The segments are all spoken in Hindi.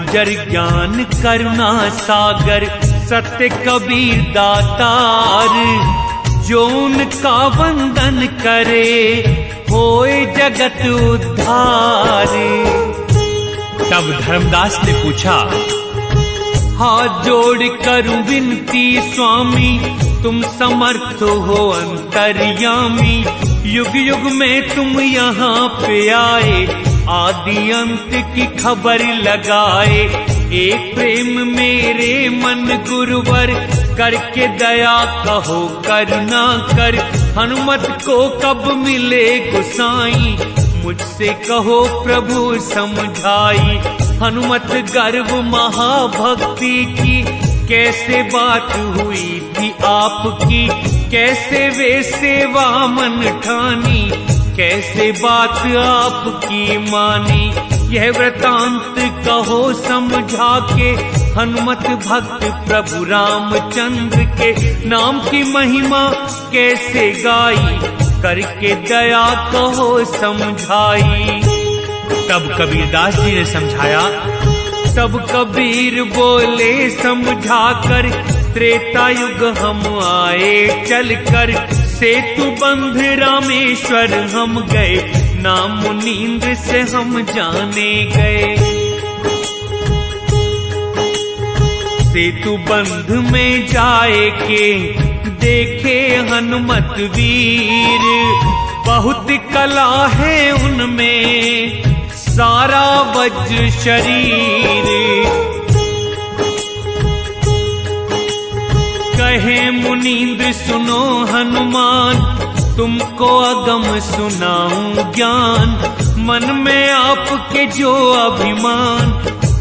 गुजर ज्ञान करुणा सागर सत्य कबीर दातार, जो उनका वंदन करे होए जगत उद्धार। तब धर्मदास ने पूछा, हाथ जोड़ करूं विनती स्वामी, तुम समर्थ हो अंतर्यामी। युग युग में तुम यहाँ पे आए, आदि अंत की खबर लगाए। एक प्रेम मेरे मन गुरुवर, करके दया कहो करुणा कर। हनुमत को कब मिले गुसाई, मुझसे कहो प्रभु समझाई। हनुमत गर्व महाभक्ति की, कैसे बात हुई थी आपकी। कैसे वे सेवा मन ठानी, कैसे बात आपकी मानी। यह वृतांत कहो समझा के, हनुमत भक्त प्रभु रामचंद्र के नाम की महिमा कैसे गाई। करके दया कहो समझाई। तब कबीरदास जी ने समझाया। तब कबीर बोले समझाकर, त्रेता युग हम आए चलकर। सेतु बंध रामेश्वर हम गए, नाम मुनींद्र से हम जाने गए। सेतु बंध में जाए के देखे हनुमत वीर, बहुत कला है उनमें सारा वज्र शरीर। कहे मुनींद्र सुनो हनुमान, तुमको अगम सुनाऊं ज्ञान। मन में आपके जो अभिमान,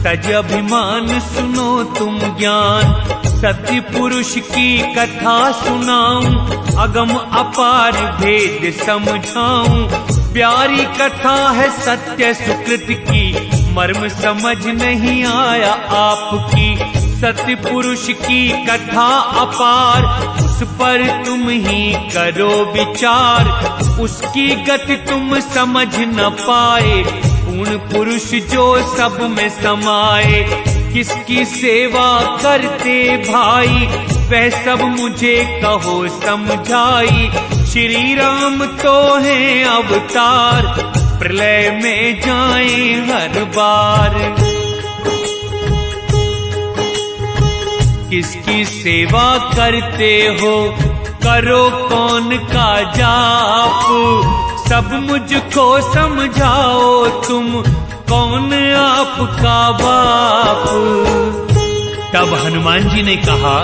तज अभिमान सुनो तुम ज्ञान। सत्य पुरुष की कथा सुनाऊं, अगम अपार भेद समझाऊं। प्यारी कथा है सत्य सुकृत की, मर्म समझ नहीं आया आपकी। सत्य पुरुष की कथा अपार, उस पर तुम ही करो विचार। उसकी गति तुम समझ न पाए, पूर्ण पुरुष जो सब में समाये। किसकी सेवा करते भाई, वह सब मुझे कहो समझाई। श्री राम तो हैं अवतार, प्रलय में जाएं हर बार। किसकी सेवा करते हो, करो कौन का जाप। सब मुझको समझाओ तुम, कौन आपका बाप। तब हनुमान जी ने कहा,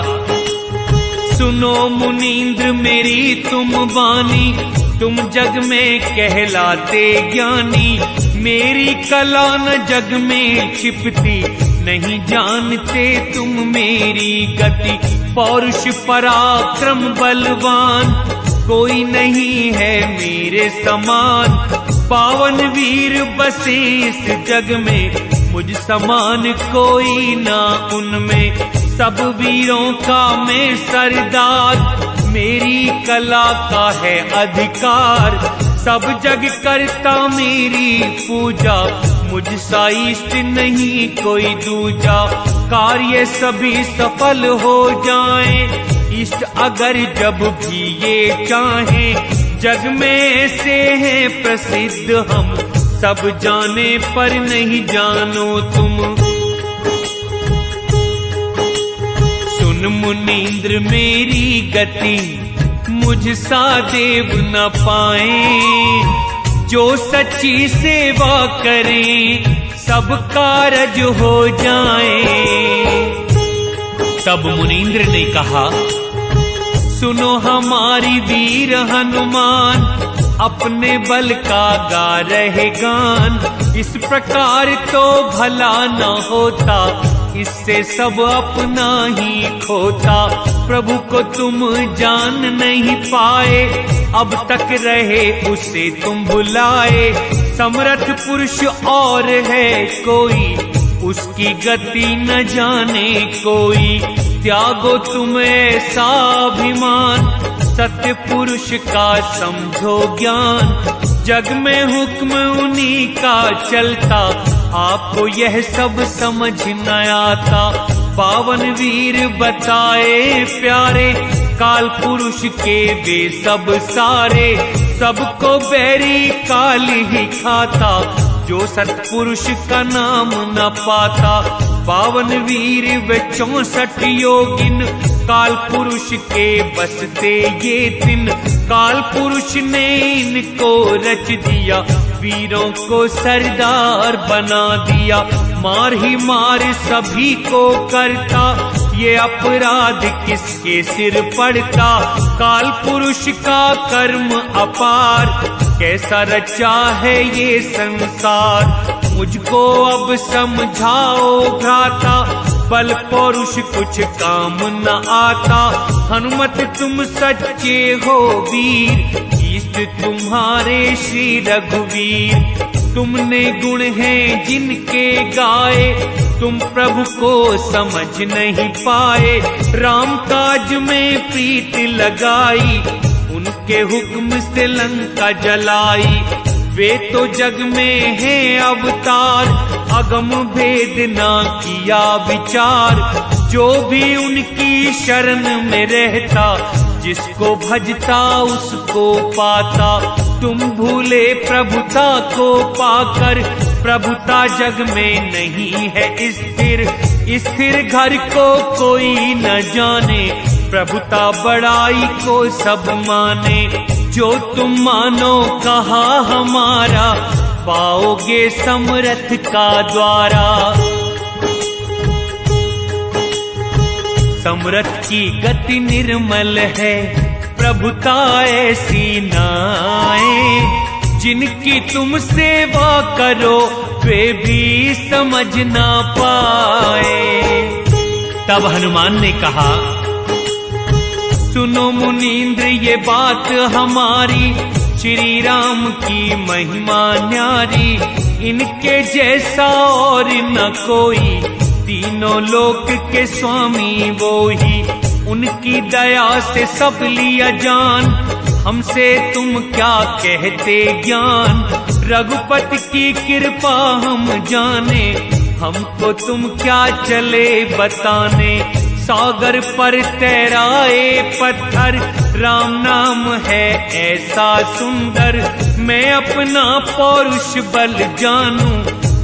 सुनो मुनींद्र मेरी तुम वाणी। तुम जग में कहलाते ज्ञानी, मेरी कला न जग में छिपती। नहीं जानते तुम मेरी गति, पौरुष पराक्रम बलवान। कोई नहीं है मेरे समान, पावन वीर बसे इस जग में। मुझ समान कोई ना उनमें, सब वीरों का मैं सरदार। मेरी कला का है अधिकार, सब जग करता मेरी पूजा। मुझ सा इष्ट नहीं कोई दूजा, कार्य सभी सफल हो जाएं। इष्ट अगर जब भी ये चाहें, जग में ऐसे हैं प्रसिद्ध हम। सब जाने पर नहीं जानो तुम। सुन मुनींद्र मेरी गति, मुझ सा देव न पाए। जो सच्ची सेवा करें, सब कारज हो जाए। तब मुनींद्र ने कहा, सुनो हमारी वीर हनुमान। अपने बल का गा रहे गान, इस प्रकार तो भला न होता। इससे सब अपना ही खोता। प्रभु को तुम जान नहीं पाए, अब तक रहे उसे तुम भुलाए। समर्थ पुरुष और है कोई, उसकी गति न जाने कोई। त्यागो तुम ऐसा अभिमान, सत्य पुरुष का समझो ज्ञान, जग में हुक्म उन्हीं का चलता, आपको यह सब समझ न आता। 52 वीर बताए प्यारे, काल पुरुष के वे सब सारे, सबको बैरी काल ही खाता, जो सत्पुरुष का नाम न पाता। 52 वीर व 64 योगिन, काल पुरुष के बसते ये दिन, काल पुरुष ने इनको रच दिया, वीरों को सरदार बना दिया। मार ही मार सभी को करता, ये अपराध किसके सिर पड़ता। काल पुरुष का कर्म अपार, कैसा रचा है ये संसार। मुझको अब समझाओ भ्राता, बल पौरुष कुछ काम न आता। हनुमत तुम सच्चे हो वीर, इष्ट तुम्हारे श्री रघुवीर। तुमने गुण हैं जिनके गाए, तुम प्रभु को समझ नहीं पाए। राम काज में प्रीत लगाई, उनके हुक्म से लंका जलाई। वे तो जग में हैं अवतार, अगम भेद ना किया विचार। जो भी उनकी शरण में रहता, जिसको भजता उसको पाता। तुम भूले प्रभुता को पाकर, प्रभुता जग में नहीं है स्थिर। स्थिर घर को कोई न जाने, प्रभुता बड़ाई को सब माने। जो तुम मानो कहा हमारा, पाओगे समरथ का द्वारा। समरथ की गति निर्मल है, प्रभुता ऐसी नाए। जिनकी तुम सेवा करो, वे भी समझ ना पाए। तब हनुमान ने कहा, सुनो मुनीन्द्र ये बात हमारी, श्री राम की महिमा न्यारी। इनके जैसा और न कोई, तीनों लोक के स्वामी वो ही। उनकी दया से सब लिया जान, हमसे तुम क्या कहते ज्ञान। रघुपति की कृपा हम जाने, हमको तुम क्या चले बताने। सागर पर तैराए पत्थर, राम नाम है ऐसा सुंदर। मैं अपना पौरुष बल जानू,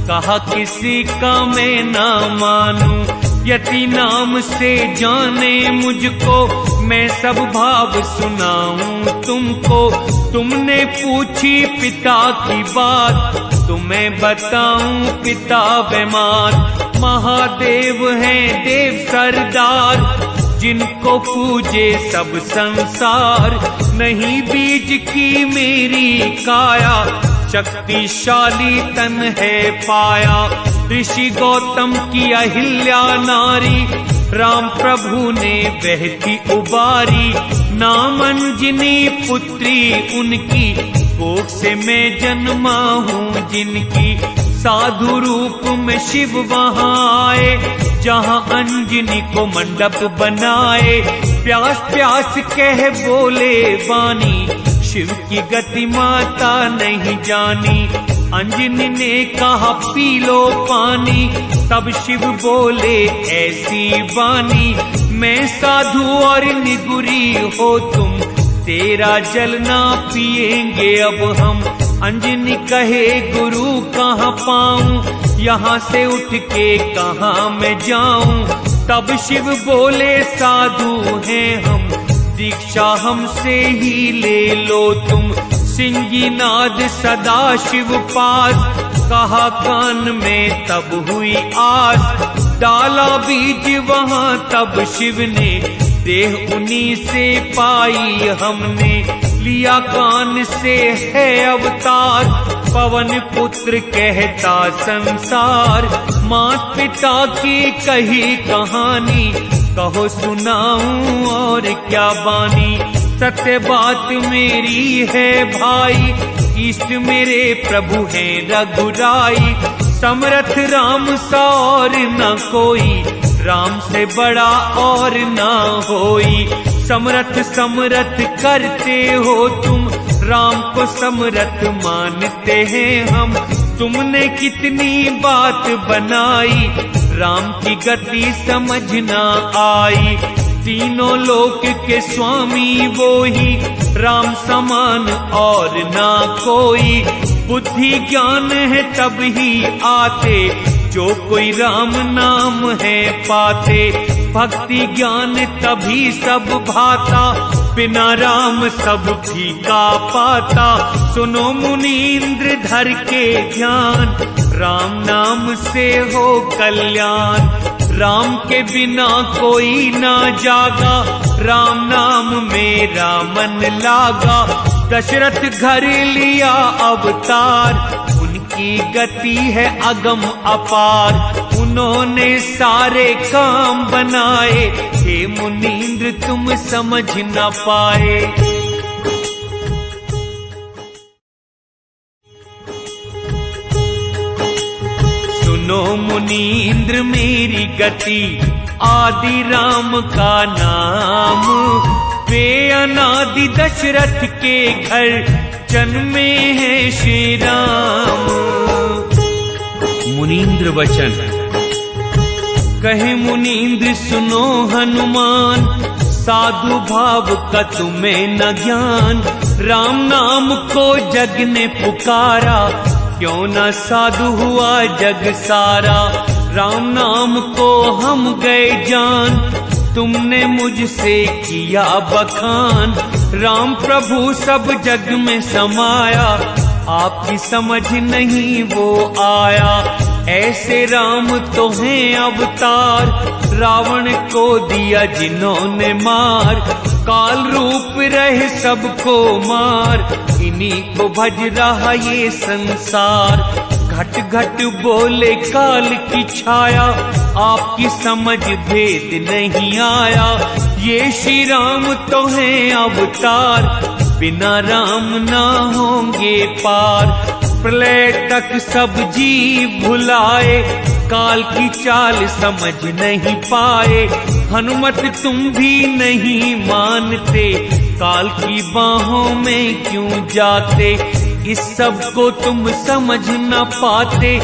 कहा किसी का मैं ना मानू। यति नाम से जाने मुझको, मैं सब भाव सुनाऊं तुमको। तुमने पूछी पिता की बात, तुम्हें बताऊं पिता बेमार। महादेव हैं देव सरदार, जिनको पूजे सब संसार। नहीं बीज की मेरी काया, शक्तिशाली तन है पाया। ऋषि गौतम की अहिल्या नारी, राम प्रभु ने बहती उबारी। नाम अंजनी पुत्री उनकी, कोख से मैं जन्मा हूँ जिनकी। साधु रूप में शिव वहाँ आए, जहाँ अंजनी को मंडप बनाए। प्यास प्यास कह बोले वाणी, शिव की गति माता नहीं जानी। अंजनी ने कहा पी लो पानी, तब शिव बोले ऐसी वाणी। मैं साधु और निगुरी हो तुम, तेरा जल ना पिएंगे अब हम। अंजनी कहे गुरु कहाँ पाऊं, यहाँ से उठ के कहाँ मैं जाऊं। तब शिव बोले साधु हैं हम, दीक्षा हमसे ही ले लो तुम। सिंगी नाद सदा शिव पास, कहा कान में तब हुई आस। डाला बीज वहाँ तब शिव ने, देह उन्हीं से पाई हमने। लिया कान से है अवतार, पवन पुत्र कहता संसार। मात पिता की कही कहानी, कहो सुनाऊं और क्या बानी। सत्य बात मेरी है भाई, इष्ट मेरे प्रभु हैं रघुराई। समरथ राम सा और न कोई, राम से बड़ा और ना होई। समरथ समरथ करते हो तुम, राम को समरथ मानते हैं हम। तुमने कितनी बात बनाई, राम की गति समझ ना आई। तीनों लोक के स्वामी वो ही, राम समान और ना कोई। बुद्धि ज्ञान है तब ही आते, जो कोई राम नाम है पाते। भक्ति ज्ञान तभी सब भाता, बिना राम सब फीका पाता। सुनो मुनींद्र धर के ध्यान, राम नाम से हो कल्याण। राम के बिना कोई ना जागा, राम नाम मेरा मन लागा। दशरथ घर लिया अवतार, उनकी गति है अगम अपार। उन्होंने सारे काम बनाए, हे मुनींद्र तुम समझ न पाए। सुनो मुनींद्र मेरी गति, आदि राम का नाम। वे अनादि दशरथ के घर जन्मे हैं श्री राम। मुनींद्र वचन कहे मुनींद्र सुनो हनुमान, साधु भाव का तुम्हें न ज्ञान। राम नाम को जग ने पुकारा, क्यों न साधु हुआ जग सारा। राम नाम को हम गए जान, तुमने मुझसे किया बखान। राम प्रभु सब जग में समाया, आपकी समझ नहीं वो आया। ऐसे राम तो हैं अवतार, रावण को दिया जिन्होंने मार। काल रूप रहे सबको मार, इन्हीं को भज रहा ये संसार। घट घट बोले काल की छाया, आपकी समझ भेद नहीं आया। ये श्री राम तो हैं अवतार, बिना राम ना होंगे पार। प्रलय तक सब जीव भुलाए, काल की चाल समझ नहीं पाए। हनुमत तुम भी नहीं मानते, काल की बाहों में क्यों जाते। इस सब को तुम समझ न पाते,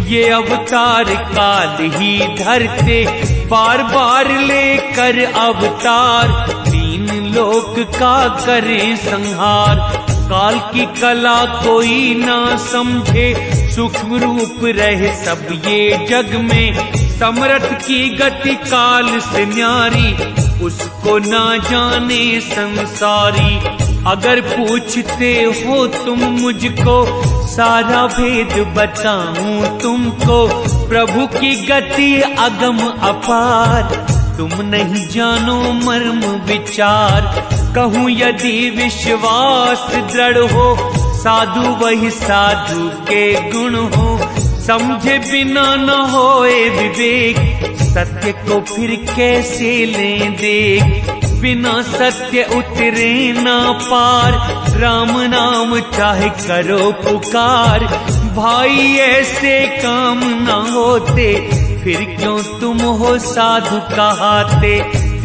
ये अवतार काल ही धरते। बार बार लेकर अवतार, तीन लोक का करें संहार। काल की कला कोई ना समझे, सूक्ष्म रूप रहे सब ये जग में। समरथ की गति काल से न्यारी, उसको ना जाने संसारी। अगर पूछते हो तुम मुझको, सारा भेद बताऊं तुमको। प्रभु की गति अगम अपार, तुम नहीं जानो मर्म विचार। कहूँ यदि विश्वास दृढ़ हो, साधु वही साधु के गुण हो। समझे बिना न होए विवेक, सत्य को फिर कैसे लें देख। बिना सत्य उतरे ना पार, राम नाम चाहे करो पुकार। भाई ऐसे काम ना होते, फिर क्यों तुम हो साधु कहाते।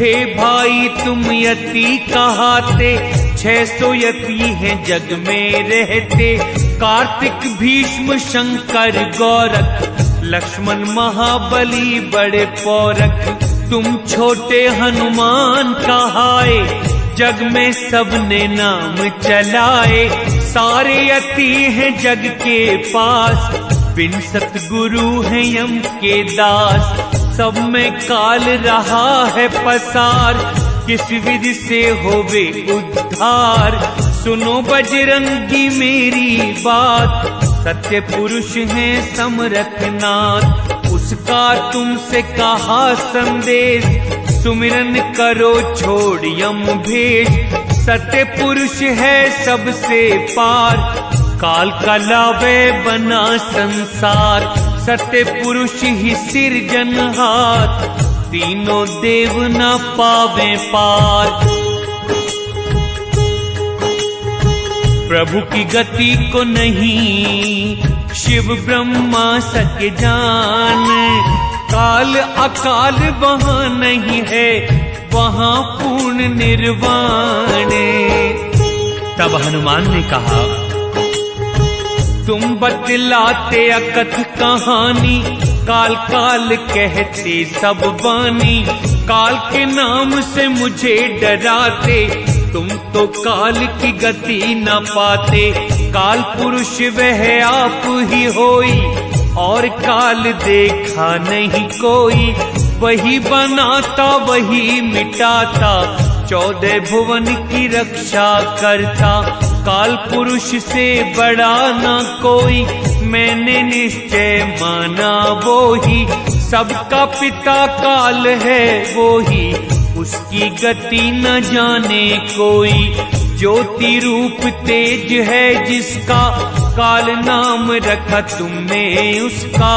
हे भाई तुम यति कहाते, 600 यति हैं जग में रहते। कार्तिक भीष्म शंकर गौरख, लक्ष्मण महाबली बड़े पौरख। तुम छोटे हनुमान कहाए, जग में सबने नाम चलाए। सारे यति हैं जग के पास, बिन सतगुरु हैं यम के दास। सब में काल रहा है पसार, किस विधि से होवे उद्धार। सुनो बजरंगी मेरी बात, सत्य पुरुष हैं समरथ नाथ। उसका तुमसे कहा संदेश, सुमिरन करो छोड़ यम भेष। सत्य पुरुष है सबसे पार, काल का लावे बना संसार। सत्य पुरुष ही सिरजनहार, तीनों देव न पावे पार। प्रभु की गति को नहीं शिव ब्रह्मा सके जान। काल अकाल वहां नहीं है, वहां पूर्ण निर्वाण। तब हनुमान ने कहा, तुम बतलाते अकथ कहानी, काल काल कहते सब बानी। काल के नाम से मुझे डराते, तुम तो काल की गति न पाते। काल पुरुष वह आप ही होई, और काल देखा नहीं कोई। वही बनाता वही मिटाता, 14 भुवन की रक्षा करता। काल पुरुष से बड़ा ना कोई, मैंने निश्चय माना वो ही। सबका पिता काल है वो ही, उसकी गति न जाने कोई। ज्योति रूप तेज है जिसका, काल नाम रखा तुमने उसका।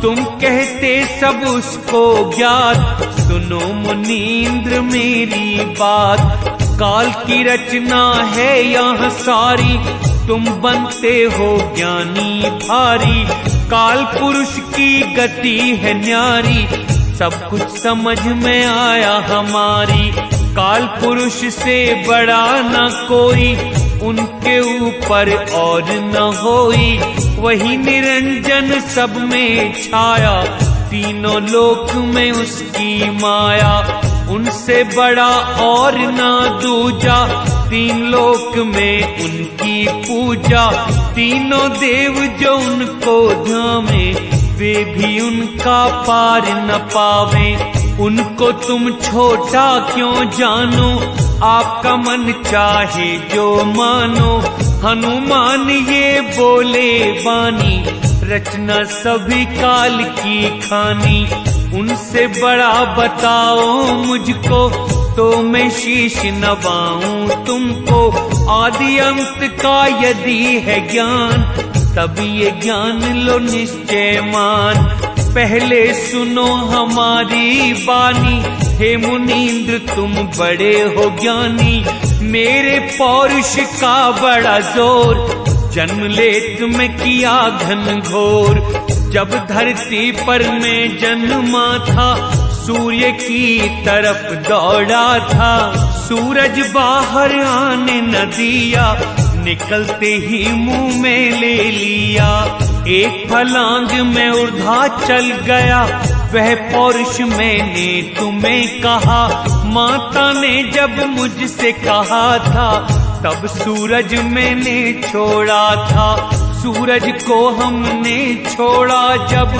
तुम कहते सब उसको ज्ञात, सुनो मुनींद्र मेरी बात। काल की रचना है यहाँ सारी, तुम बनते हो ज्ञानी भारी। काल पुरुष की गति है न्यारी, सब कुछ समझ में आया हमारी। काल पुरुष से बड़ा न कोई, उनके ऊपर और न होई। वही निरंजन सब में छाया, तीनों लोक में उसकी माया। उनसे बड़ा और ना दूजा, तीन लोक में उनकी पूजा। तीनों देव जो उनको ध्यावे, वे भी उनका पार न पावे। उनको तुम छोटा क्यों जानो, आपका मन चाहे जो मानो। हनुमान ये बोले वाणी, रचना सभी काल की खानी। उनसे बड़ा बताओ मुझको, तो मैं शीश नवाऊं तुमको। आदि अंत का यदि है ज्ञान, तब ये ज्ञान लो निश्चय मान। पहले सुनो हमारी वाणी, हे मुनींद्र तुम बड़े हो ज्ञानी। मेरे पौरुष का बड़ा जोर, जन्म ले तुम्हें किया घन घोर। जब धरती पर मैं जन्मा था, सूर्य की तरफ दौड़ा था। सूरज बाहर आने न दिया, निकलते ही मुंह में ले लिया। एक फलांग में उर्धा चल गया, वह पौरुष मैंने तुम्हें कहा। माता ने जब मुझसे कहा था, तब सूरज मैंने छोड़ा था। सूरज को हमने छोड़ा जब,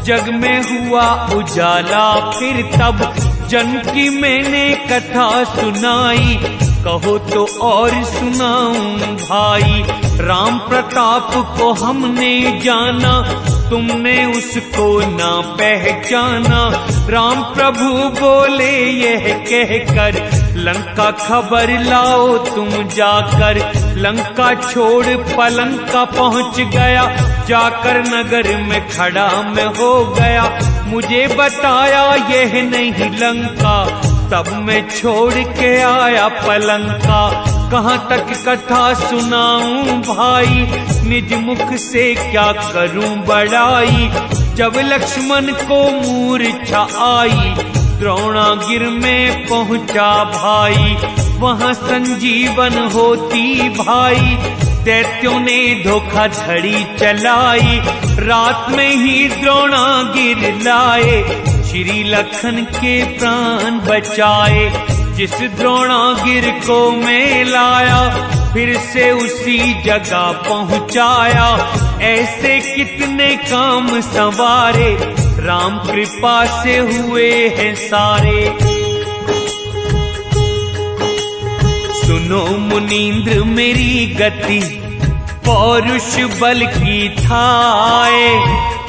जग में हुआ उजाला फिर तब। जन्म की मैंने कथा सुनाई, कहो तो और सुनाऊं भाई। राम प्रताप को हमने जाना, तुमने उसको ना पहचाना। राम प्रभु बोले यह कहकर, लंका खबर लाओ तुम जाकर। लंका छोड़ पलंका पहुंच गया, जाकर नगर में खड़ा मैं हो गया। मुझे बताया यह नहीं लंका, तब मैं छोड़ के आया पलंका। कहाँ तक कथा सुनाऊं भाई, निज मुख से क्या करूं बड़ाई। जब लक्ष्मण को मूर्छा आई, द्रोणागिर में पहुंचा भाई। वहां संजीवन होती भाई, दैत्यों ने धोखाधड़ी चलाई। रात में ही द्रोणागिर लाए, श्री लखन के प्राण बचाए। जिस द्रोणागिर को मैं लाया, फिर से उसी जगह पहुंचाया। ऐसे कितने काम संवारे, राम कृपा से हुए हैं सारे। सुनो मुनींद्र मेरी गति, पौरुष बल की थाए।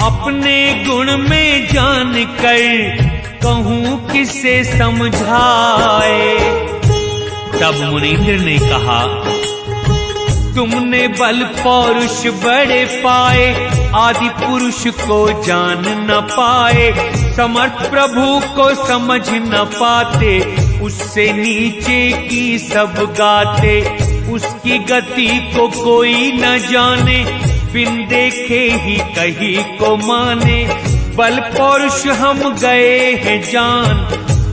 अपने गुण में जान कर, कहूँ किसे समझाए। तब मुनींद्र ने कहा, तुमने बल पौरुष बड़े पाए, आदि पुरुष को जान न पाए। समर्थ प्रभु को समझ न पाते, उससे नीचे की सब गाते। उसकी गति को कोई न जाने, बिन देखे ही कहीं को माने। बल पौरुष हम गए हैं जान,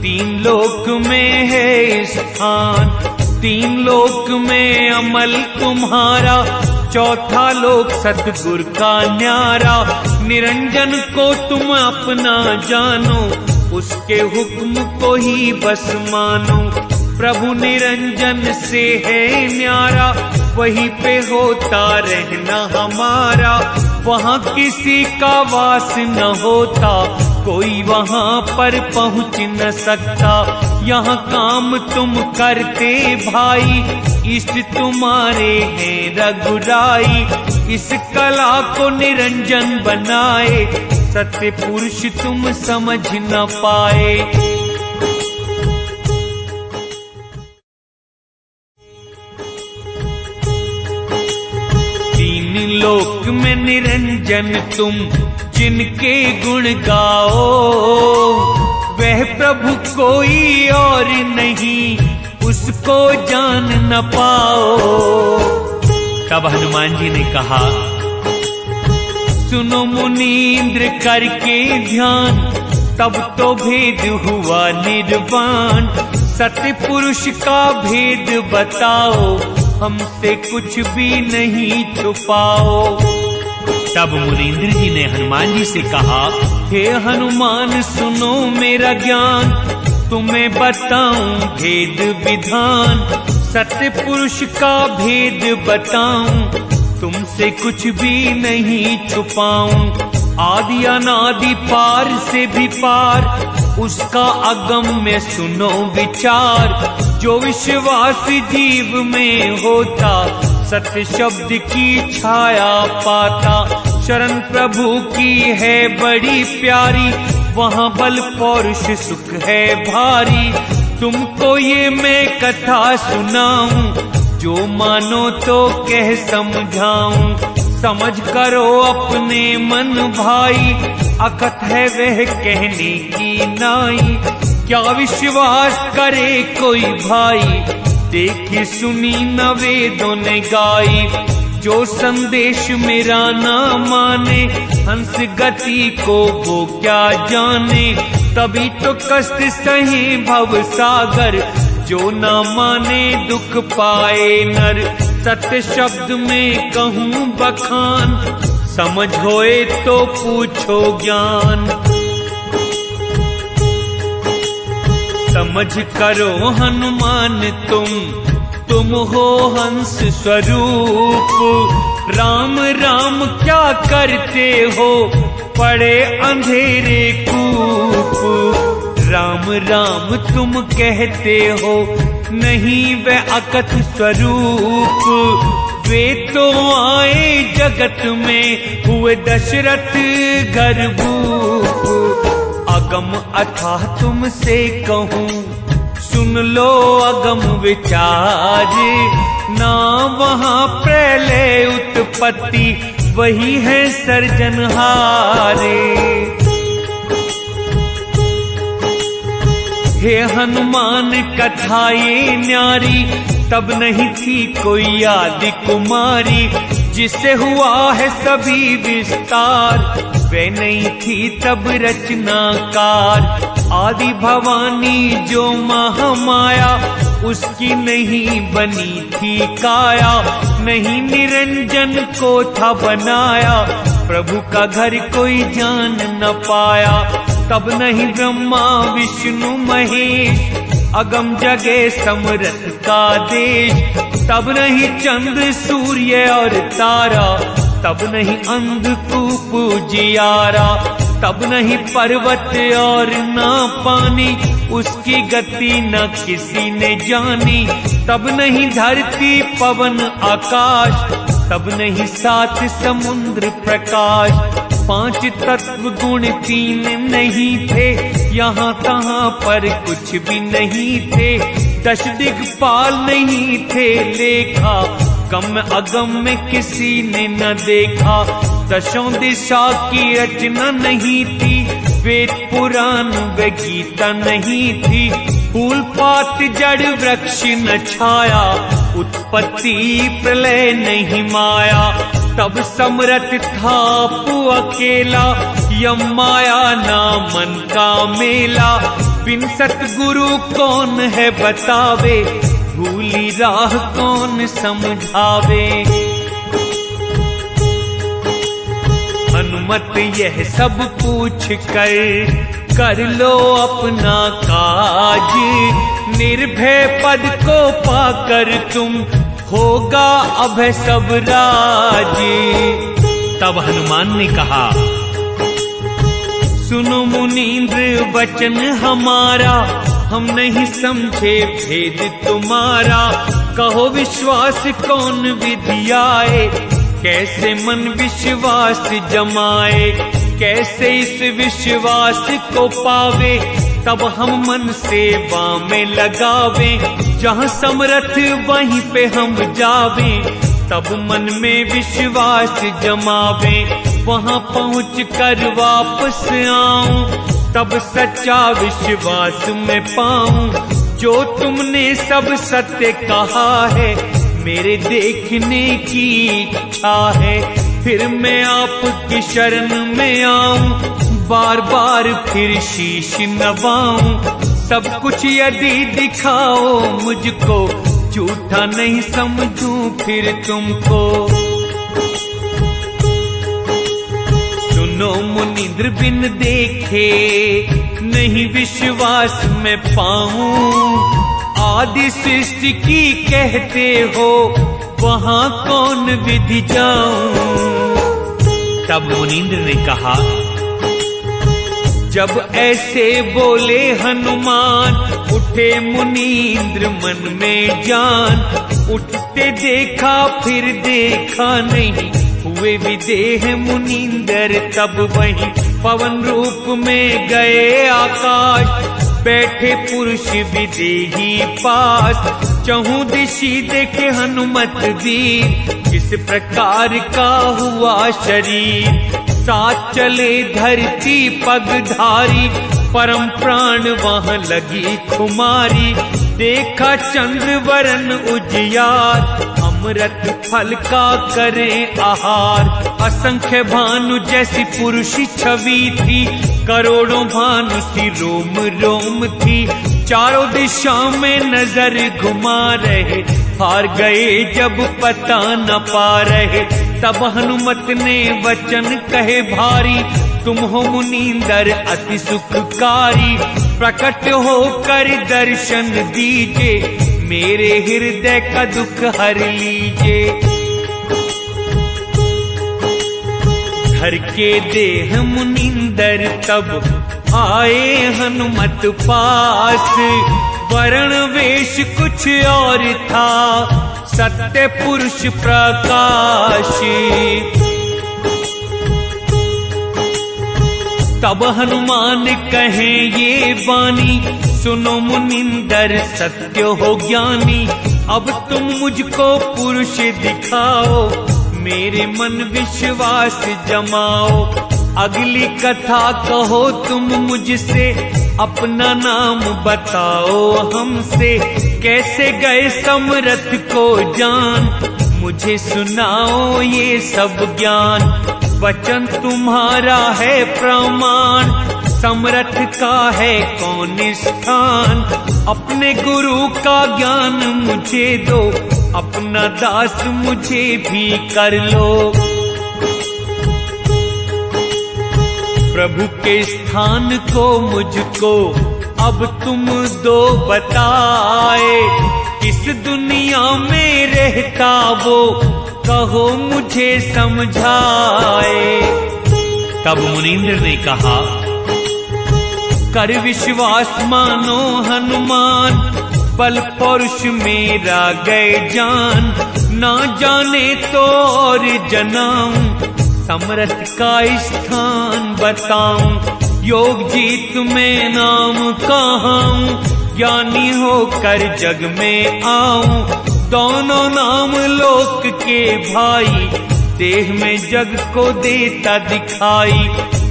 तीन लोक में है स्थान। तीन लोक में अमल तुम्हारा, चौथा लोक सतगुर का न्यारा। निरंजन को तुम अपना जानो, उसके हुक्म को ही बस मानो। प्रभु निरंजन से है न्यारा, वहीं पे होता रहना हमारा। वहाँ किसी का वास न होता, कोई वहाँ पर पहुँच न सकता। यहाँ काम तुम करते भाई, इष्ट तुम्हारे हैं रघुराई। इस कला को निरंजन बनाए, सत्य पुरुष तुम समझ न पाए। लोक में निरंजन तुम जिनके गुण गाओ, वह प्रभु कोई और नहीं, उसको जान न पाओ। तब हनुमान जी ने कहा, सुनो मुनींद्र करके ध्यान, तब तो भेद हुआ निर्वाण। सत्य पुरुष का भेद बताओ, हमसे कुछ भी नहीं छुपाओ। तब मुनींद्र जी ने हनुमान जी से कहा, हे हनुमान सुनो मेरा ज्ञान, तुम्हें बताऊं भेद विधान। सत्य पुरुष का भेद बताऊं, तुमसे कुछ भी नहीं छुपाऊं। आदि अनादि पार से भी पार, उसका अगम में सुनो विचार। जो विश्वास जीव में होता, सत्य शब्द की छाया पाता। शरण प्रभु की है बड़ी प्यारी, वहाँ बल पौरुष सुख है भारी। तुमको ये मैं कथा सुनाऊं, जो मानो तो कह समझाऊं। समझ करो अपने मन भाई, अकथ है वह कहने की नाई। क्या विश्वास करे कोई भाई, देखी सुनी न वेदों ने गाई। जो संदेश मेरा ना माने, हंस गति को वो क्या जाने। तभी तो कष्ट सहे भव सागर, जो ना माने दुख पाए नर। सत्य शब्द में कहूँ बखान, समझ होए तो पूछो ज्ञान। समझ करो हनुमान तुम हो हंस स्वरूप। राम राम क्या करते हो, पड़े अंधेरे कूप। राम राम तुम कहते हो, नहीं वह अकथ स्वरूप। वे तो आए जगत में, हुए दशरथ गर्भूप। अगम अथाह तुमसे कहूँ, सुन लो अगम विचार। ना वहाँ प्रलय उत्पत्ति, वही है सर्जनहारे। हे हनुमान कथा ये न्यारी, तब नहीं थी कोई आदि कुमारी। जिससे हुआ है सभी विस्तार, वे नहीं थी तब रचनाकार। आदि भवानी जो महामाया, उसकी नहीं बनी थी काया। नहीं निरंजन को था बनाया, प्रभु का घर कोई जान न पाया। तब नहीं ब्रह्मा विष्णु महेश, अगम जगे समरथ का देश। तब नहीं चंद्र सूर्य और तारा, तब नहीं अंधकूप जियारा। तब नहीं पर्वत और ना पानी, उसकी गति न किसी ने जानी। तब नहीं धरती पवन आकाश, तब नहीं सात समुद्र प्रकाश। पांच तत्व गुण तीन नहीं थे, यहाँ तहाँ पर कुछ भी नहीं थे। दश दिक्पाल नहीं थे लेखा, गम अगम में किसी ने न देखा। दशों दिशा की रचना नहीं थी, वेद पुराण व गीता नहीं थी। फूल पात जड़ वृक्ष न छाया, उत्पत्ति प्रलय नहीं माया। तब समरथ था पु अकेला, यम माया ना मन का मेला। बिन सतगुरु कौन है बतावे, भूली राह कौन समझावे। हनुमत यह सब पूछ कर लो अपना काज, निर्भय पद को पाकर तुम होगा अभय सब राज। तब हनुमान ने कहा, सुनो मुनींद्र वचन हमारा, हम नहीं समझे भेद तुम्हारा। कहो विश्वास कौन विधि आए, कैसे मन विश्वास जमाए। कैसे इस विश्वास को पावे, तब हम मन सेवा में लगावे। जहाँ समरथ वहीं पे हम जावे, तब मन में विश्वास जमावे। वहाँ पहुँच कर वापस आऊं, तब सच्चा विश्वास में पाऊं। जो तुमने सब सत्य कहा है, मेरे देखने की इच्छा है। फिर मैं आपकी शरण में आऊं, बार बार फिर शीश नवाऊं। सब कुछ यदि दिखाओ मुझको, झूठा नहीं समझूं फिर तुमको। सुनो मुनींद्र बिन देखे, नहीं विश्वास में पाऊं। आदि सृष्टि की कहते हो, वहां कौन विधि जाऊं। तब मुनींद्र ने कहा, जब ऐसे बोले हनुमान, उठे मुनींद्र मन में जान। उठते देखा फिर देखा नहीं, हुए विदेह मुनींद्र तब वहीं। पवन रूप में गए आकाश, बैठे पुरुष विदेही पास। चहु दिशि देखे हनुमत वीर, किस प्रकार का हुआ शरीर। साथ चले धरती पगधारी, परम प्राण वहां लगी खुमारी। देखा चंद्र वरण उजियार, अमृत फल का करें आहार। असंख्य भानु जैसी पुरुष छवि थी, करोड़ों भानु सी रोम रोम थी। चारों दिशा में नजर घुमा रहे, हार गए जब पता न पा रहे। तब हनुमत ने वचन कहे भारी, तुम हो मुनींदर अति सुखकारी। प्रकट होकर दर्शन दीजे, मेरे हृदय का दुख हर लीजे। धर के देह मुनींदर तब आए हनुमत पास। वर्ण वेश कुछ और था, सत्य पुरुष प्रकाश। तब हनुमान कहे ये वाणी, सुनो मुनिंदर सत्य हो ज्ञानी। अब तुम मुझको पुरुष दिखाओ, मेरे मन विश्वास जमाओ। अगली कथा कहो तुम मुझसे, अपना नाम बताओ हमसे। कैसे गए समरथ को जान, मुझे सुनाओ ये सब ज्ञान। वचन तुम्हारा है प्रमाण, समरथ का है कौन स्थान। अपने गुरु का ज्ञान मुझे दो, अपना दास मुझे भी कर लो। प्रभु के स्थान को मुझको अब तुम दो बताए। किस दुनिया में रहता वो, कहो मुझे समझाए। तब मुनींद्र ने कहा, कर विश्वास मानो हनुमान। बल पौरुष मेरा गए जान, ना जाने तो और जनाऊं। समरथ का स्थान बताऊं, योग जीत में नाम कहाऊं। ज्ञानी होकर जग में आऊं, दोनों नाम लोक के भाई। देह में जग को देता दिखाई,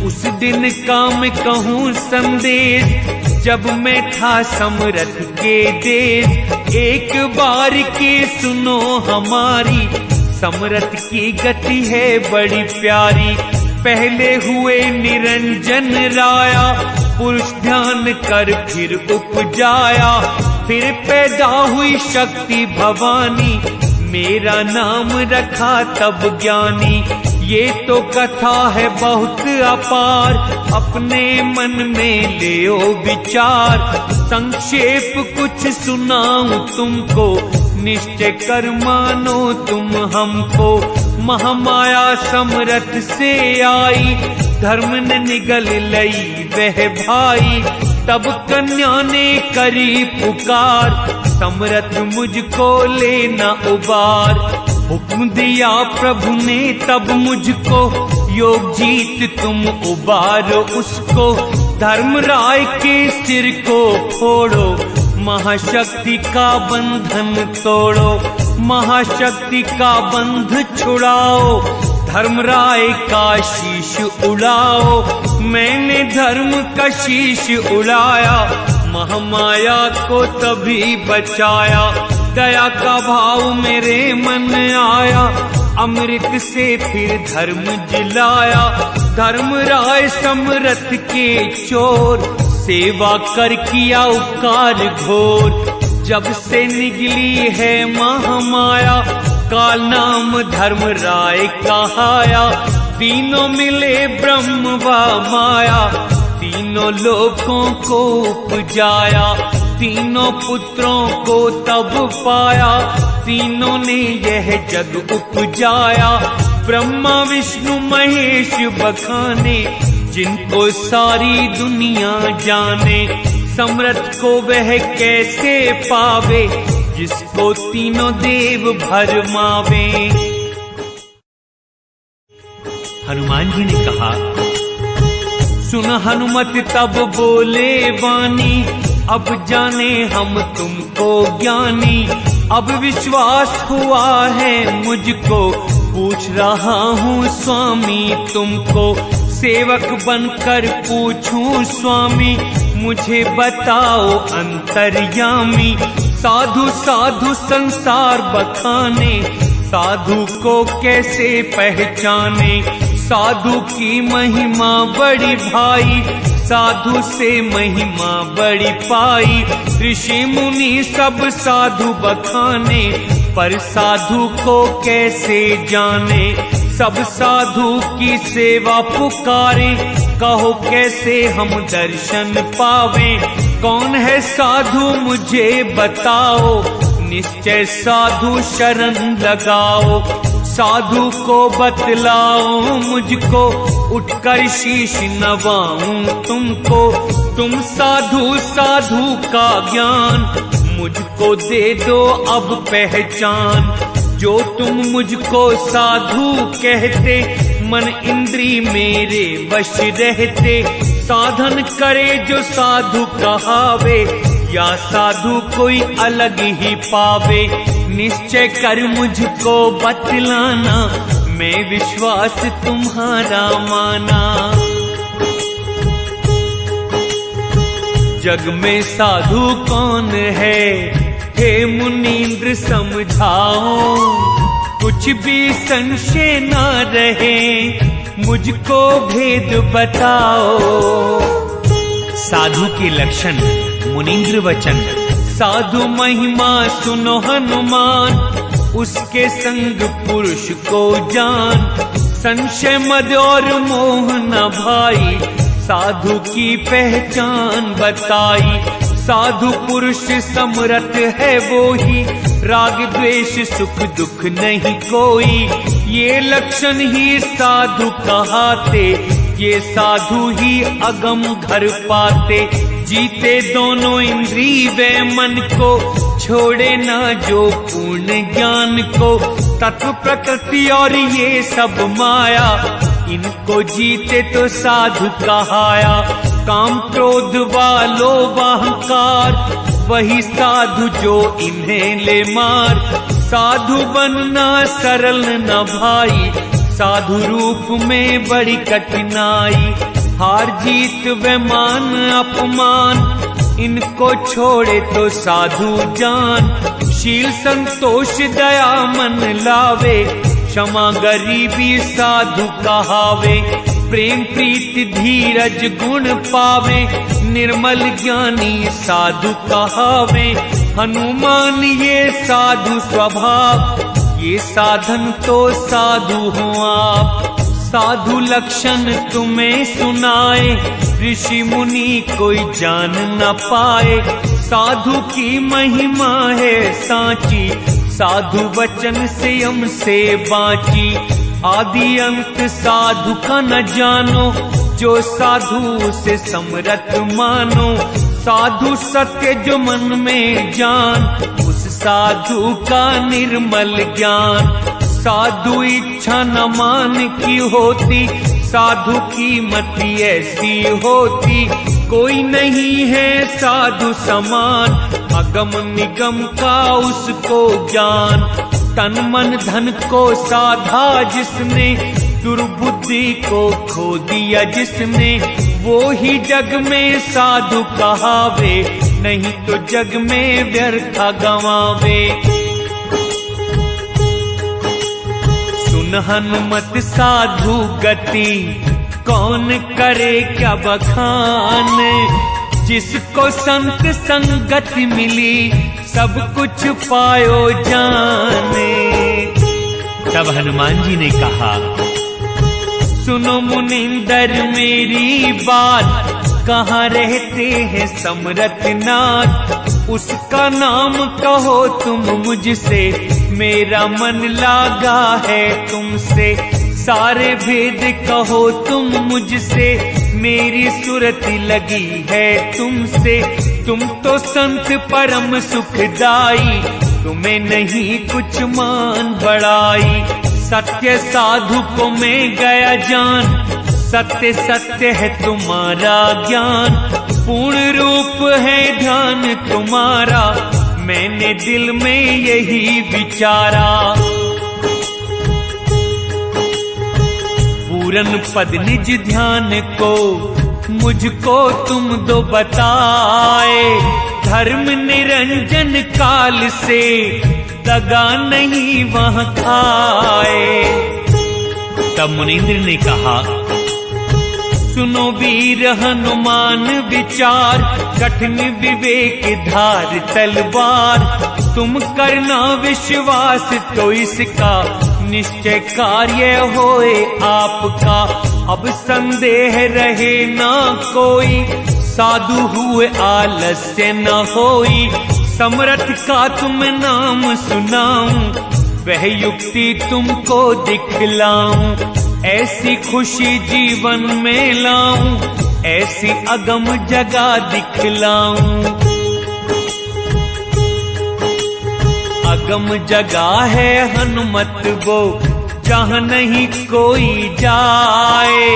उस दिन का मैं कहूँ संदेश। जब मैं था समरथ के देश, एक बार की सुनो हमारी। समरथ की गति है बड़ी प्यारी। पहले हुए निरंजन राया, पुरुष ध्यान कर फिर उपजाया। फिर पैदा हुई शक्ति भवानी, मेरा नाम रखा तब ज्ञानी। ये तो कथा है बहुत अपार, अपने मन में लेओ विचार। संक्षेप कुछ सुनाऊं तुमको, निश्चय कर मानो तुम हमको। महामाया समरथ से आई, धर्म ने निगल लई वह भाई। तब कन्या ने करी पुकार, समरथ मुझको लेना उबार। हुक्म दिया प्रभु ने तब मुझको, योग जीत तुम उबारो उसको। धर्मराय के सिर को फोड़ो, महाशक्ति का बंधन तोड़ो। महाशक्ति का बंध छुड़ाओ, धर्मराय का शीश उड़ाओ। मैंने धर्म का शीश उड़ाया, महामाया को तभी बचाया। दया का भाव मेरे मन आया, अमृत से फिर धर्म जिलाया। धर्मराय समरथ के चोर, सेवा कर किया उपकार घोर। जब से निकली है महामाया, काल नाम धर्मराय कहाया। तीनों मिले ब्रह्म व माया, तीनों लोकों को उपजाया। तीनों पुत्रों को तब पाया, तीनों ने यह जग उपजाया। ब्रह्मा विष्णु महेश बखाने, जिनको सारी दुनिया जाने। समरथ को वह कैसे पावे, जिसको तीनों देव भरमावे। हनुमान जी ने कहा, सुन हनुमत तब बोले वाणी। अब जाने हम तुमको ज्ञानी, अब विश्वास हुआ है मुझको। पूछ रहा हूँ स्वामी तुमको, सेवक बनकर पूछूं स्वामी। मुझे बताओ अंतर्यामी, साधु साधु संसार बखाने। साधु को कैसे पहचाने, साधु की महिमा बड़ी भाई। साधु से महिमा बड़ी पाई, ऋषि मुनि सब साधु बखाने। पर साधु को कैसे जाने, सब साधु की सेवा पुकारे। कहो कैसे हम दर्शन पावे, कौन है साधु मुझे बताओ। निश्चय साधु शरण लगाओ, साधु को बतलाओ मुझको। उठकर शीश नवाऊं तुमको, तुम साधु साधु का ज्ञान मुझको दे दो अब पहचान। जो तुम मुझको साधु कहते, मन इंद्री मेरे वश रहते। साधन करे जो साधु कहावे, या साधु कोई अलग ही पावे। निश्चय कर मुझको बतलाना, मैं विश्वास तुम्हारा माना। जग में साधु कौन है, हे मुनींद्र समझाओ। कुछ भी संशय न रहे, मुझको भेद बताओ। साधु के लक्षण मुनींद्र वचन, साधु महिमा सुनो हनुमान। उसके संग पुरुष को जान, संशय मद और मोह न भाई। साधु की पहचान बताई, साधु पुरुष समरथ है वो ही। राग द्वेष सुख दुख नहीं कोई, ये लक्षण ही साधु कहाते। ये साधु ही अगम घर पाते। जीते दोनों इंद्री व मन को, छोड़े ना जो पूर्ण ज्ञान को। तत्व प्रकृति और ये सब माया, इनको जीते तो साधु कहाया। काम क्रोध व लोभ अहंकार, वही साधु जो इन्हें ले मार। साधु बनना सरल न भाई, साधु रूप में बड़ी कठिनाई। हार जीत व मान अपमान, इनको छोड़े तो साधु जान। शील संतोष दया मन लावे, क्षमा गरीबी साधु कहावे, प्रेम प्रीति धीरज गुण पावे, निर्मल ज्ञानी साधु कहावे, हनुमान ये साधु स्वभाव, ये साधन तो साधु हो आप। साधु लक्षण तुम्हें सुनाए, ऋषि मुनि कोई जान न पाए, साधु की महिमा है सांची, साधु वचन से हमसे बाँची। आदि अंत साधु का न जानो, जो साधु से समरथ मानो, साधु सत्य जो मन में जान, उस साधु का निर्मल ज्ञान। साधु इच्छा न मान की होती, साधु की मति ऐसी होती, कोई नहीं है साधु समान, अगम निगम का उसको ज्ञान। तन मन धन को साधा जिसने, दुर्बुद्धि को खो दिया जिसने, वो ही जग में साधु कहावे, नहीं तो जग में व्यर्थ गवावे। सुन हनुमत साधु गति, कौन करे क्या बखान, जिसको संत संगति मिली, सब कुछ पायो जाने। तब हनुमान जी ने कहा, सुनो मुनिंदर मेरी बात, कहाँ रहते हैं समरथ नाथ, उसका नाम कहो तुम मुझसे, मेरा मन लागा है तुमसे। सारे भेद कहो तुम मुझसे, मेरी सुरति लगी है तुमसे। तुम तो संत परम सुखदाई, तुम्हें नहीं कुछ मान बढ़ाई। सत्य साधु को मैं गया जान, सत्य सत्य है तुम्हारा ज्ञान। पूर्ण रूप है ध्यान तुम्हारा, मैंने दिल में यही विचारा। पूरन पद निज ध्यान को, मुझको तुम दो बताए। धर्म निरंजन काल से, दगा नहीं वहाँ खाए। तब मुनींद्र ने कहा, सुनो वीर हनुमान विचार, कठिन विवेक धार तलवार। तुम करना विश्वास तो इसका, निश्चय कार्य होए आपका। अब संदेह रहे ना कोई, साधु हुए आलस्य न होई। समरथ का तुम नाम सुनाऊं, वह युक्ति तुमको दिखलाऊं। ऐसी खुशी जीवन में लाऊं, ऐसी अगम जगह दिखलाऊं। अगम जगह है हनुमत वो, जहाँ नहीं कोई जाए।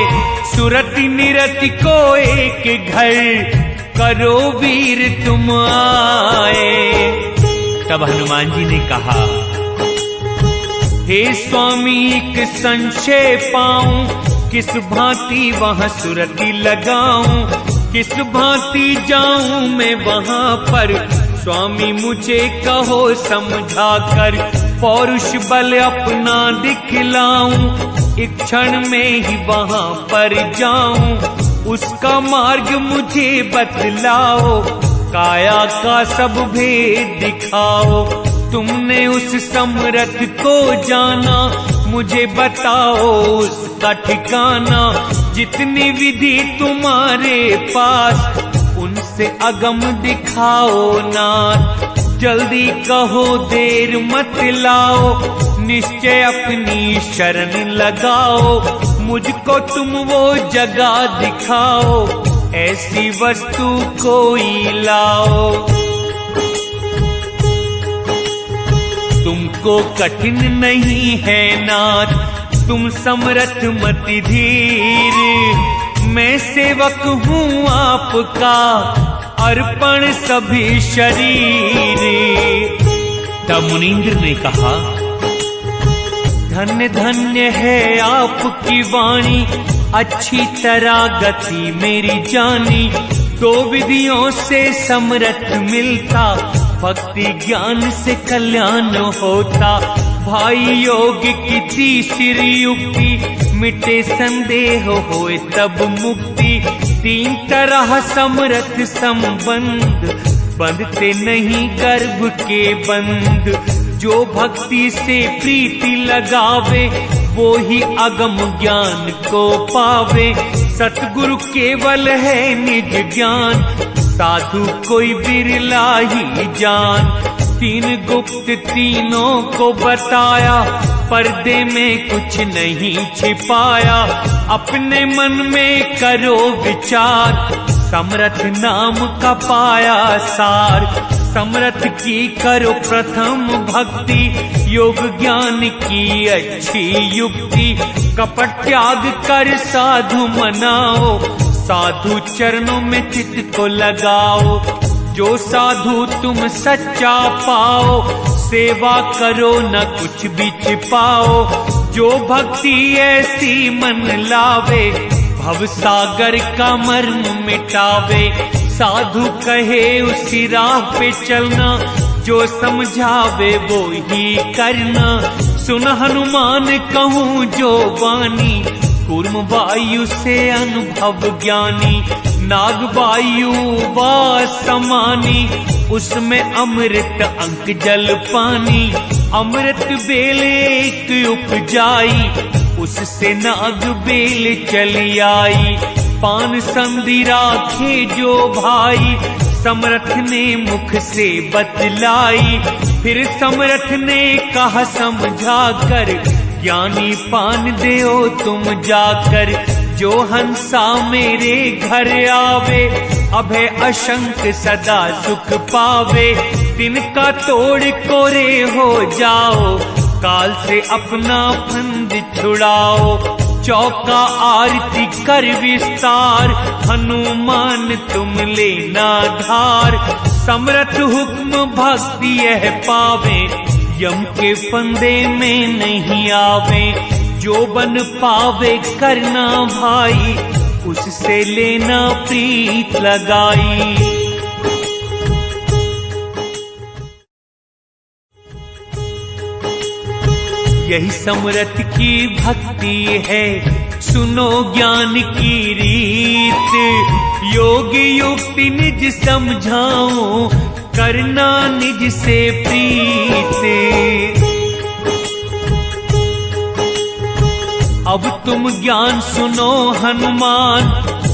सुरति निरति को एक घर, करो वीर तुम आए। तब हनुमान जी ने कहा, हे स्वामी एक संशय पाऊं, किस भांति वहाँ सुरति लगाऊं। किस भांति जाऊं मैं वहाँ पर, स्वामी मुझे कहो समझा कर। पौरुष बल अपना दिखलाऊं, एक क्षण में ही वहाँ पर जाऊं। उसका मार्ग मुझे बतलाओ, काया का सब भेद दिखाओ। तुमने उस समरथ को जाना, मुझे बताओ उसका ठिकाना। जितनी विधि तुम्हारे पास, उनसे अगम दिखाओ नाथ। जल्दी कहो देर मत लाओ, निश्चय अपनी शरण लगाओ। मुझको तुम वो जगह दिखाओ, ऐसी वस्तु कोई लाओ। तुमको कठिन नहीं है नाथ, तुम समरथ मति धीर। मैं सेवक हूँ आपका, अर्पण सभी शरीर। तब मुनींद्र ने कहा, धन्य धन्य है आपकी वाणी, अच्छी तरह गति मेरी जानी। दो विधियों से समरथ मिलता, भक्ति ज्ञान से कल्याण होता। भाई योग की तीसरी युक्ति, मिटे संदेह होए तब मुक्ति। तीन तरह समरथ संबंध, बंधते नहीं गर्भ के बंध। जो भक्ति से प्रीति लगावे, वो ही अगम ज्ञान को पावे। सतगुरु केवल है निज ज्ञान, साधु कोई बिरला ही जान। तीन गुप्त तीनों को बताया, पर्दे में कुछ नहीं छिपाया। अपने मन में करो विचार, समरथ नाम का पाया सार। समरथ की करो प्रथम भक्ति, योग ज्ञान की अच्छी युक्ति। कपट त्याग कर साधु मनाओ, साधु चरणों में चित्त को लगाओ। जो साधु तुम सच्चा पाओ, सेवा करो न कुछ भी छिपाओ। जो भक्ति ऐसी मन लावे, भव सागर का मर्म मिटावे। साधु कहे उसी राह पे चलना, जो समझावे वो ही करना। सुन हनुमान कहूँ जो वाणी, कूर्म वायु से अनुभव ज्ञानी। नाग वायु वा समानी, उसमें अमृत अंक जल पानी। अमृत बेल एक उपजाई, उससे नाग बेल चली आई। पान संधि राखे जो भाई, समरथ ने मुख से बतलाई। फिर समरथ ने कहा समझा कर, ज्ञानी पान देओ तुम जाकर। जो हंसा मेरे घर आवे, अभय अशंक सदा सुख पावे। तिनका तोड़ कोरे हो जाओ, काल से अपना फंद छुड़ाओ। चौका आरती कर विस्तार, हनुमान तुम लेना धार। समरथ हुक्म भक्ति यह पावे, यम के फंदे में नहीं आवे। जो बन पावे करना भाई, उससे लेना प्रीत लगाई। यही समरथ की भक्ति है, सुनो ज्ञान की रीत। योग युक्ति निज समझाओ, करना निज से प्रीत। अब तुम ज्ञान सुनो हनुमान,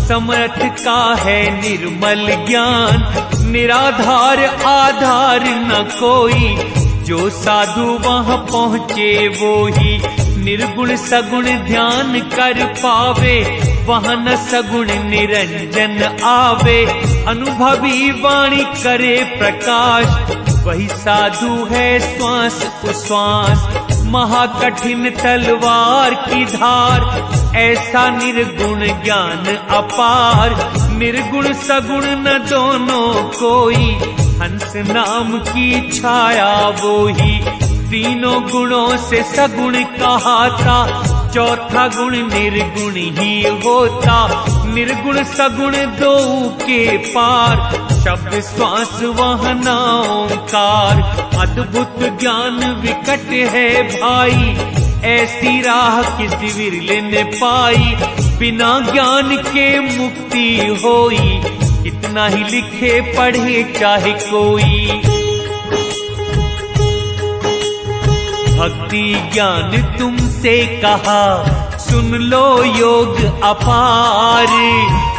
समरथ का है निर्मल ज्ञान। निराधार आधार न कोई, जो साधु वहाँ पहुँचे वो ही। निर्गुण सगुण ध्यान कर पावे, वहाँ न सगुण निरंजन आवे। अनुभवी वाणी करे प्रकाश, वही साधु है श्वास उश्वास। महाकठिन तलवार की धार, ऐसा निर्गुण ज्ञान अपार। निर्गुण सगुण न दोनों कोई, हंस नाम की छाया वो ही। तीनों गुणों से सगुण कहा था, चौथा गुण निर्गुण ही होता। निर्गुण सगुण दो के पार, शब्द श्वास वहना ओंकार। अद्भुत ज्ञान विकट है भाई, ऐसी राह किसी विरले ने पाई। बिना ज्ञान के मुक्ति होई, इतना ही लिखे पढ़े चाहे कोई। भक्ति ज्ञान तुमसे कहा, सुन लो योग अपार।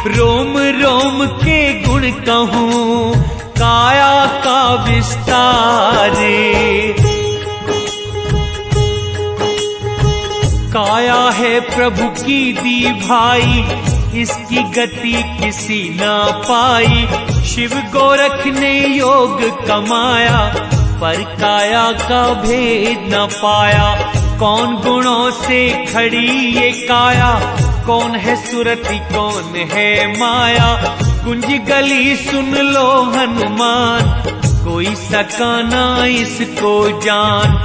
रोम रोम के गुण कहूँ, काया का विस्तार। काया है प्रभु की दी भाई, इसकी गति किसी ना पाई। शिव गोरख ने योग कमाया, पर काया का भेद न पाया। कौन गुणों से खड़ी ये काया, कौन है सुरति कौन है माया। कुंज गली सुन लो हनुमान, कोई सकाना इसको जान।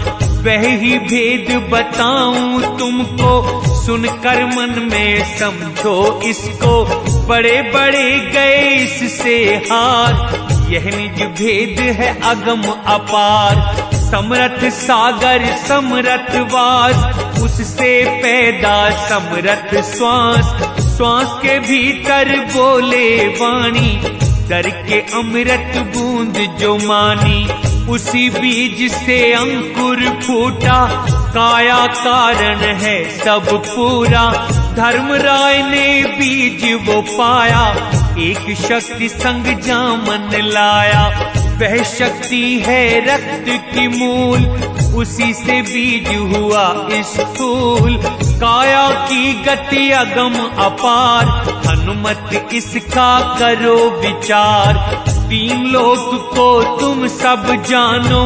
वह ही भेद बताऊं तुमको, सुनकर मन में समझो इसको। बड़े बड़े गए इससे हार, यह निज भेद है अगम अपार। समरथ सागर समरथ वास, उससे पैदा समरथ श्वास। श्वास के भीतर बोले वाणी, दर के अमृत बूंद जो मानी। उसी बीज से अंकुर फूटा, काया कारण है सब पूरा। धर्मराय ने बीज वो पाया, एक शक्ति संग जामन लाया। वह शक्ति है रक्त की मूल, उसी से बीज हुआ स्थूल। काया की गति अगम अपार, हनुमत इसका करो विचार। तीन लोक को तुम सब जानो,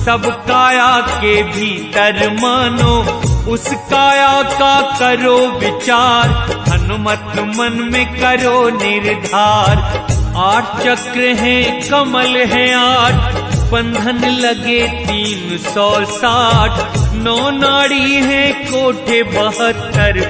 सब काया के भीतर मानो। उस काया का करो विचार, हनुमत मन में करो निर्धार। 8 चक्र हैं कमल हैं 8, बंधन लगे 360। 9 नाड़ी हैं कोठे 72,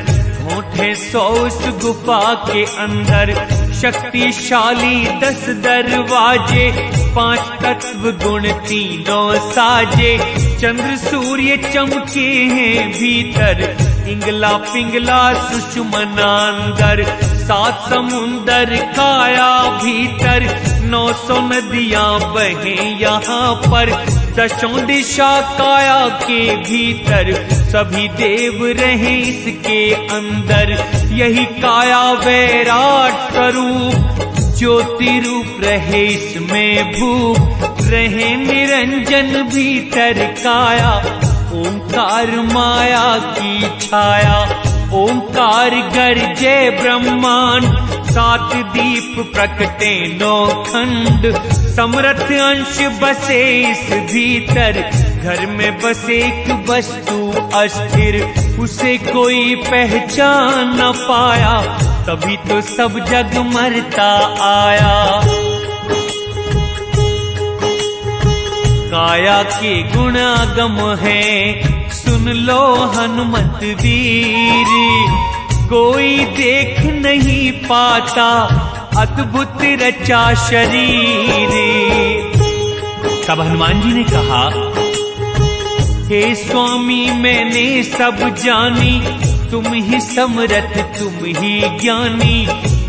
होठे 100 उस गुफा के अंदर। शक्तिशाली 10 दरवाजे, 5 तत्व गुण तीनों साजे। चंद्र सूर्य चमके हैं भीतर, इंगला पिंगला सुषुम्ना अंदर। 7 समुंदर काया भीतर, 900 नदियां बहें यहाँ पर। 10 दिशा काया के भीतर, सभी देव रहे इसके अंदर। यही काया वैराट स्वरूप, ज्योति रूप रहे इसमें भूप। रहे निरंजन भीतर काया, ओंकार माया की छाया। ओंकार गर्जे ब्रह्मांड, 7 दीप प्रकटे 9 खंड। समरथ अंश बसे इस भीतर, घर में बसे एक वस्तु अस्थिर। उसे कोई पहचान न पाया, तभी तो सब जग मरता आया। काया के गुण अगम है, सुन लो हनुमत वीर। कोई देख नहीं पाता, अद्भुत रचा शरीर। तब हनुमान जी ने कहा, हे स्वामी मैंने सब जानी, तुम ही समरथ तुम ही ज्ञानी।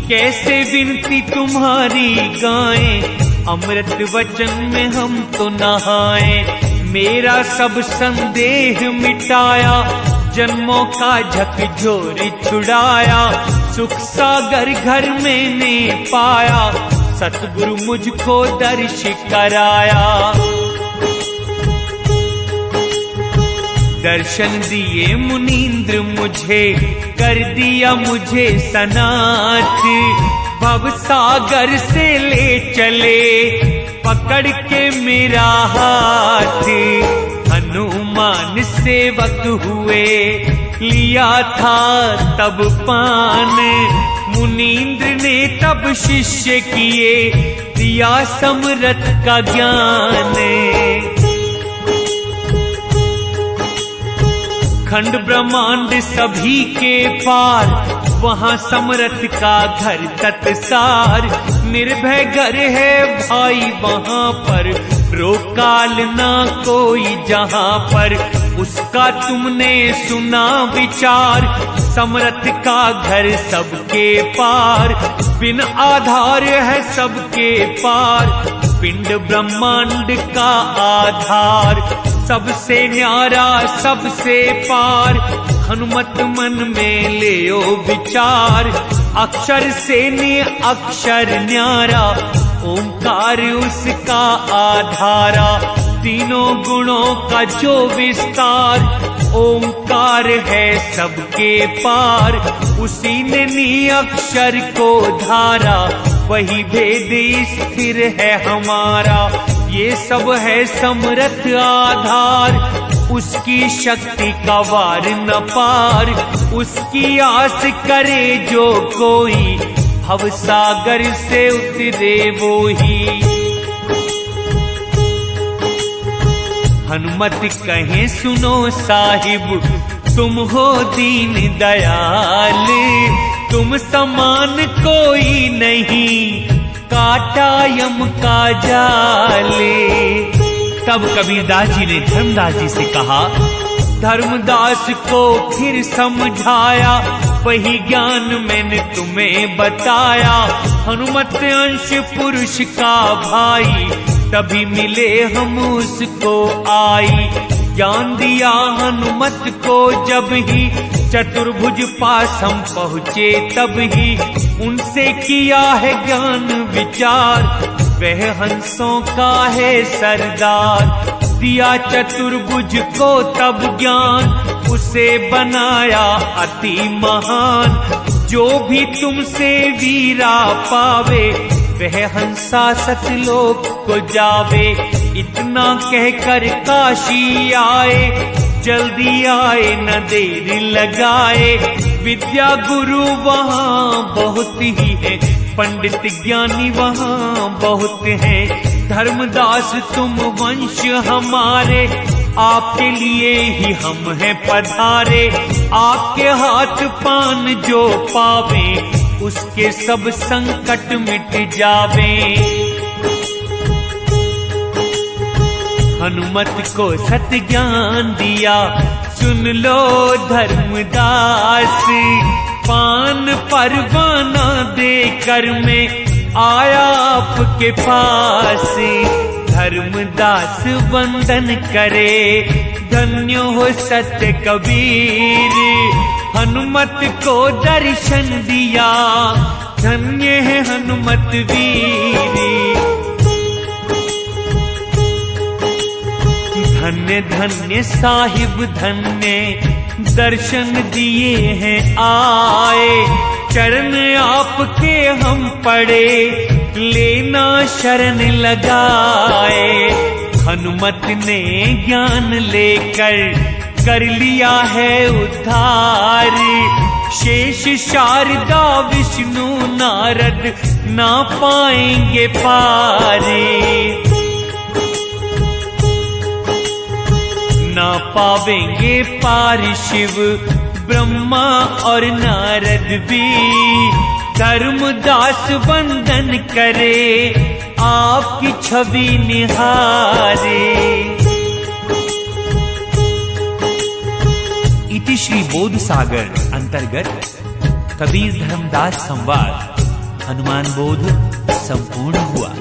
कैसे विनती तुम्हारी गाएं, अमृत वचन में हम तो नहाएं। मेरा सब संदेह मिटाया, जन्मों का झकझोर छुड़ाया। सुख सागर घर मैंने पाया, सतगुरु मुझको दर्श कराया। दर्शन दिए मुनींद्र मुझे, कर दिया मुझे सनाथ। भव सागर से ले चले, पकड़ के मेरा हाथ। हनुमान सेवक हुए, लिया था तब पान। मुनींद्र ने तब शिष्य किए, दिया समरथ का ज्ञान। खंड ब्रह्मांड सभी के पार, वहाँ समरथ का घर तत्सार। निर्भय घर है भाई वहाँ पर, रोकाल ना कोई जहाँ पर। उसका तुमने सुना विचार, समरथ का घर सबके पार। बिन आधार है सबके पार, पिंड ब्रह्मांड का आधार। सबसे न्यारा सबसे पार, हनुमत मन में ले ओ विचार। अक्षर से ने अक्षर न्यारा, ओंकार उसका आधारा। तीनों गुणों का जो विस्तार, ओंकार है सबके पार। उसी ने नी अक्षर को धारा, वही भेद स्थिर है हमारा। ये सब है समरथ आधार, उसकी शक्ति का वार न पार। उसकी आस करे जो कोई, भव सागर से उतरे वो ही। हनुमत कहे सुनो साहिब, तुम हो दीन दयाल। तुम समान कोई नहीं, काटा यम का जाले। तब कबीरदास जी ने धर्मदास जी से कहा, धर्मदास को फिर समझाया, वही ज्ञान मैंने तुम्हें बताया। हनुमत अंश पुरुष का भाई, तभी मिले हम उसको आई। ज्ञान दिया हनुमत को जब ही, चतुर्भुज पास हम पहुँचे तब ही। उनसे किया है ज्ञान विचार, वह हंसों का है सरदार। दिया चतुर्भुज को तब ज्ञान, उसे बनाया अति महान। जो भी तुमसे वीरा पावे, वह हंसा सतलोक को जावे। इतना कहकर काशी आए, जल्दी आए न देर लगाए। विद्या गुरु वहाँ बहुत ही है, पंडित ज्ञानी वहाँ बहुत है। धर्मदास तुम वंश हमारे, आपके लिए ही हम हैं पधारे। आपके हाथ पान जो पावे, उसके सब संकट मिट जावे। हनुमत को सत्य ज्ञान दिया, सुन लो धर्मदास। पान परवाना देकर मैं आया आपके पास। धर्मदास वंदन करे, धन्य हो सत्य कबीर। हनुमत को दर्शन दिया, धन्य है हनुमत वीर। धन्य धन्य साहिब धन्य, दर्शन दिए हैं आए। चरण आपके हम पड़े, लेना शरण लगाए। हनुमत ने ज्ञान लेकर कर लिया है उद्धार। शेष शारदा विष्णु नारद ना पाएंगे पारे। ना पावेंगे पार शिव ब्रह्मा और नारद भी। धर्मदास वंदन करे, आपकी छवि निहारे। इति श्री बोध सागर अंतर्गत कबीर धर्मदास संवाद हनुमान बोध संपूर्ण हुआ।